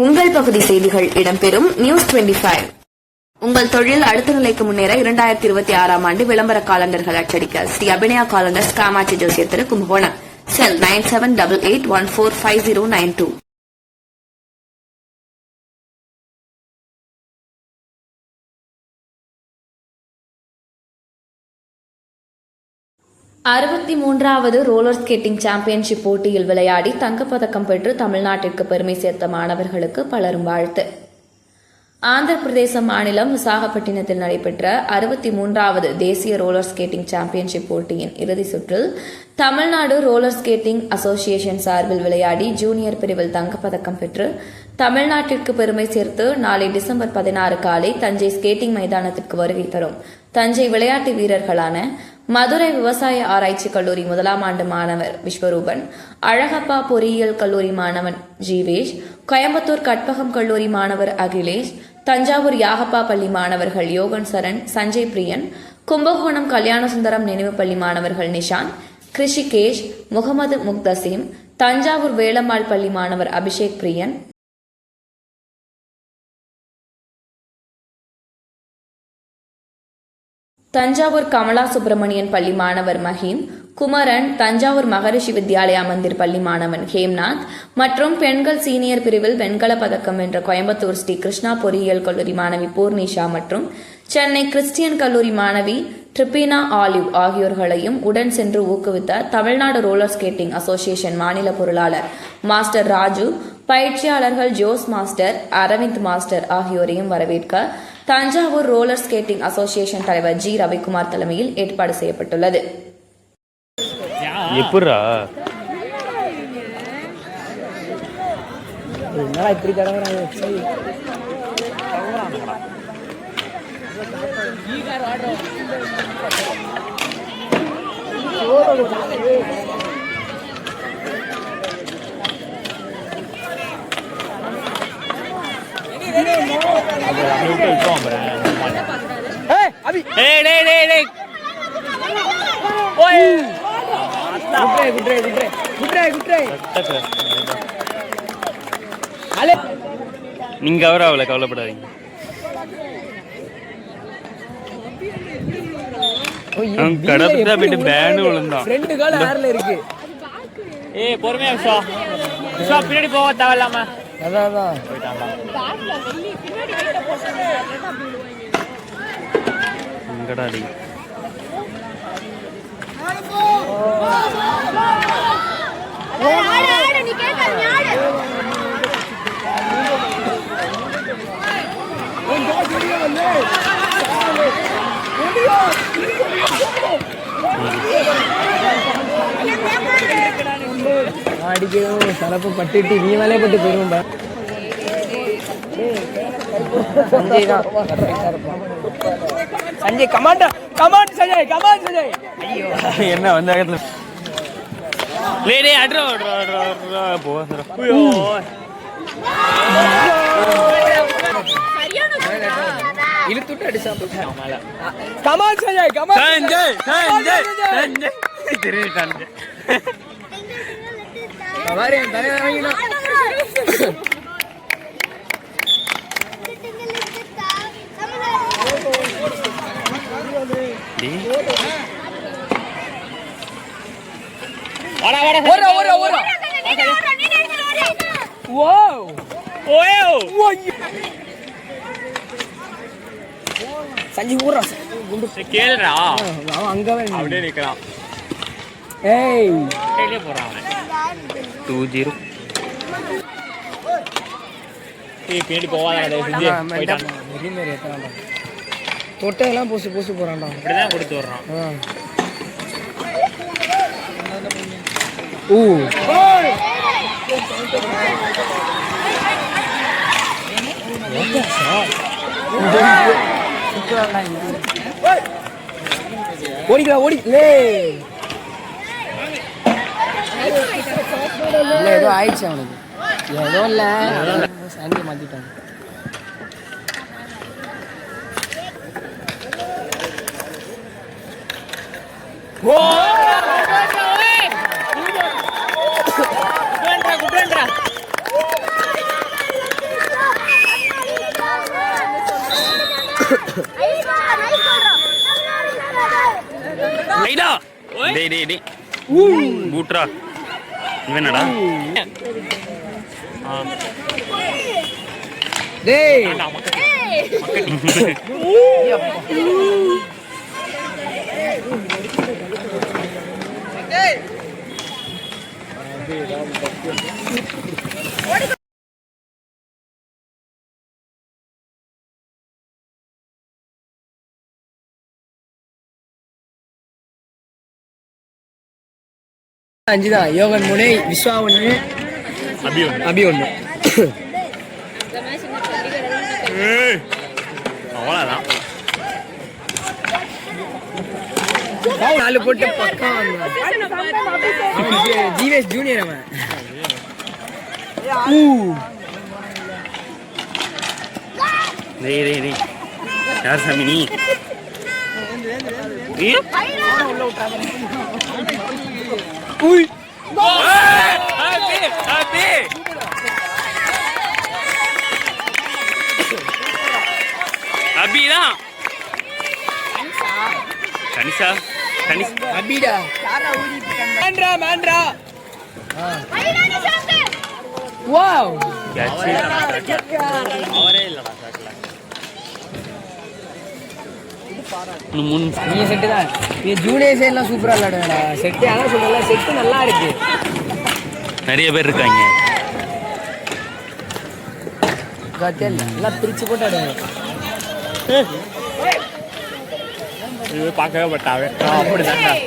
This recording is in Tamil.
உங்கள் பகுதி செய்திகள் இடம்பெறும் நியூஸ் 25. உங்கள் தொழில் அடுத்த நிலைக்கு முன்னேற 2026 ஆண்டு விளம்பர காலண்டர்கள் அச்சடிக்க ஸ்ரீ அபிநயா காலண்டர்ஸ் காமாட்சி ஜோசியர் திரு கும்பகோணம். செல் 9788145092. அறுபத்தி மூன்றாவது ரோலர் ஸ்கேட்டிங் சாம்பியன்ஷிப் போட்டியில் விளையாடி தங்கப்பதக்கம் பெற்று தமிழ்நாட்டிற்கு பெருமை சேர்த்த மாணவர்களுக்கு பலரும் வாழ்த்து. ஆந்திர பிரதேச மாநிலம் விசாகப்பட்டினத்தில் நடைபெற்ற 63வது தேசிய ரோலர் ஸ்கேட்டிங் சாம்பியன்ஷிப் போட்டியின் இறுதி சுற்றில் தமிழ்நாடு ரோலர் ஸ்கேட்டிங் அசோசியேஷன் சார்பில் விளையாடி ஜூனியர் பிரிவில் தங்கப்பதக்கம் பெற்று தமிழ்நாட்டிற்கு பெருமை சேர்த்து நாளை டிசம்பர் 16 காலை தஞ்சை ஸ்கேட்டிங் மைதானத்திற்கு வருகை தரும் தஞ்சை விளையாட்டு வீரர்களான மதுரை விவசாய ஆராய்ச்சி கல்லூரி முதலாம் ஆண்டு மாணவர் விஸ்வரூபன், அழகப்பா பொறியியல் கல்லூரி மாணவன் ஜீவேஷ், கோயம்புத்தூர் கற்பகம் கல்லூரி மாணவர் அகிலேஷ், தஞ்சாவூர் யாகப்பா பள்ளி மாணவர்கள் யோகன் சரண், சஞ்சய் பிரியன், கும்பகோணம் கல்யாணசுந்தரம் நினைவு பள்ளி மாணவர்கள் நிஷாந்த், கிருஷிகேஷ், முகமது முக்தசீம், தஞ்சாவூர் வேலம்மாள் பள்ளி மாணவர் அபிஷேக் பிரியன், தஞ்சாவூர் கமலா சுப்பிரமணியன் பள்ளி மாணவர் மஹீன், குமரன், தஞ்சாவூர் மகரிஷி வித்யாலயா மந்திர் பள்ளி மாணவன் ஹேம்நாத் மற்றும் பெண்கள் சீனியர் பிரிவில் வெண்கல பதக்கம் வென்ற கோயம்புத்தூர் ஸ்ரீ கிருஷ்ணா பொறியியல் கல்லூரி மாணவி பூர்ணிஷா மற்றும் சென்னை கிறிஸ்டியன் கல்லூரி மாணவி ட்ரிபினா ஆலிவ் ஆகியோர்களையும் உடன் சென்று ஊக்குவித்த தமிழ்நாடு ரோலர் ஸ்கேட்டிங் அசோசியேஷன் மாநில பொருளாளர் மாஸ்டர் ராஜு, பயிற்சியாளர்கள் ஜோஸ் மாஸ்டர், அரவிந்த் மாஸ்டர் ஆகியோரையும் வரவேற்க தஞ்சாவூர் ரோலர் ஸ்கேட்டிங் அசோசியேஷன் தலைவர் ஜி ரவிக்குமார் தலைமையில் ஏற்பாடு செய்யப்பட்டுள்ளது. நீங்க அவரை கவலைப்படாதீங்க. கடப்புதான் போயிட்டு பேனு விழுந்தான். ரெண்டு கால் ஏர்ல இருக்கு. ஏய் பொறுமையா விஸ்வா, விஸ்வா பின்னாடி போக தேவையில்லாம. அதான் எங்கடா நீ அடிக்கணும் சலப்பு பட்டுட்டு நீ மேலே பட்டு போயிருவோம்பா. சஞ்சய் தான் சஞ்சய் கமாண்ட் சஞ்சய் கமாண்ட் சஞ்சய். ஐயோ என்ன வந்தாகத்துல லேடே அட்ரா போறா. ஐயோ இழுத்துட்டு அடிச்சா போட்டாங்க. கமாண்ட் சஞ்சய் சஞ்சய் திரும்பிட்டானுங்க. வாரேன் தலை வாங்கினா சஞ்சி ஊர்றா கேளுடா, அவன் அங்கவே அப்படியே நிக்கலாம். ஏய் போறான் 2-0. பின்னாடி போவாதான் தொட்டையெல்லாம் பூசு போறான்டா. இப்படிதான் கொடுத்து வர்றான். ஓடிக்கலாம் ஓடிக்கலே. இல்லை ஏதோ ஆயிடுச்சு அவனுக்கு. ஏதோ இல்லை சண்டை மாற்றிட்டாங்க. ஐடா டேய் டேய் டேய் பூட்ரா இவனடா டேய் அஞ்சுதான். யோகன் முனை, விஸ்வா ஒன்று, அபி ஒன்று. அவ்வளோதான் 4 போட்டு பக்கம் ஜீவேஷ் ஜூனியர் அவன். டேய் டேய் டேய் யார் சாமி நீ உய் அபிதான் கனிஷா அபிடா மாண்ட்ரா மாண்ட்ரா வாவ் அவரே இல்லடா சாக்கல நீ செட்டு தான். நீ ஜூனியர்ஸ் எல்லாம் சூப்பரா விளையாடுவேடா. செட்டு அதான் சொல்லல, செட்டு நல்லா இருக்கு. நிறைய பேர் இருக்காங்க. எல்லாம் பிரிச்சு போட்டு ஆடுவாங்க. பார்க்கவே பட்டாவே அப்படிதான்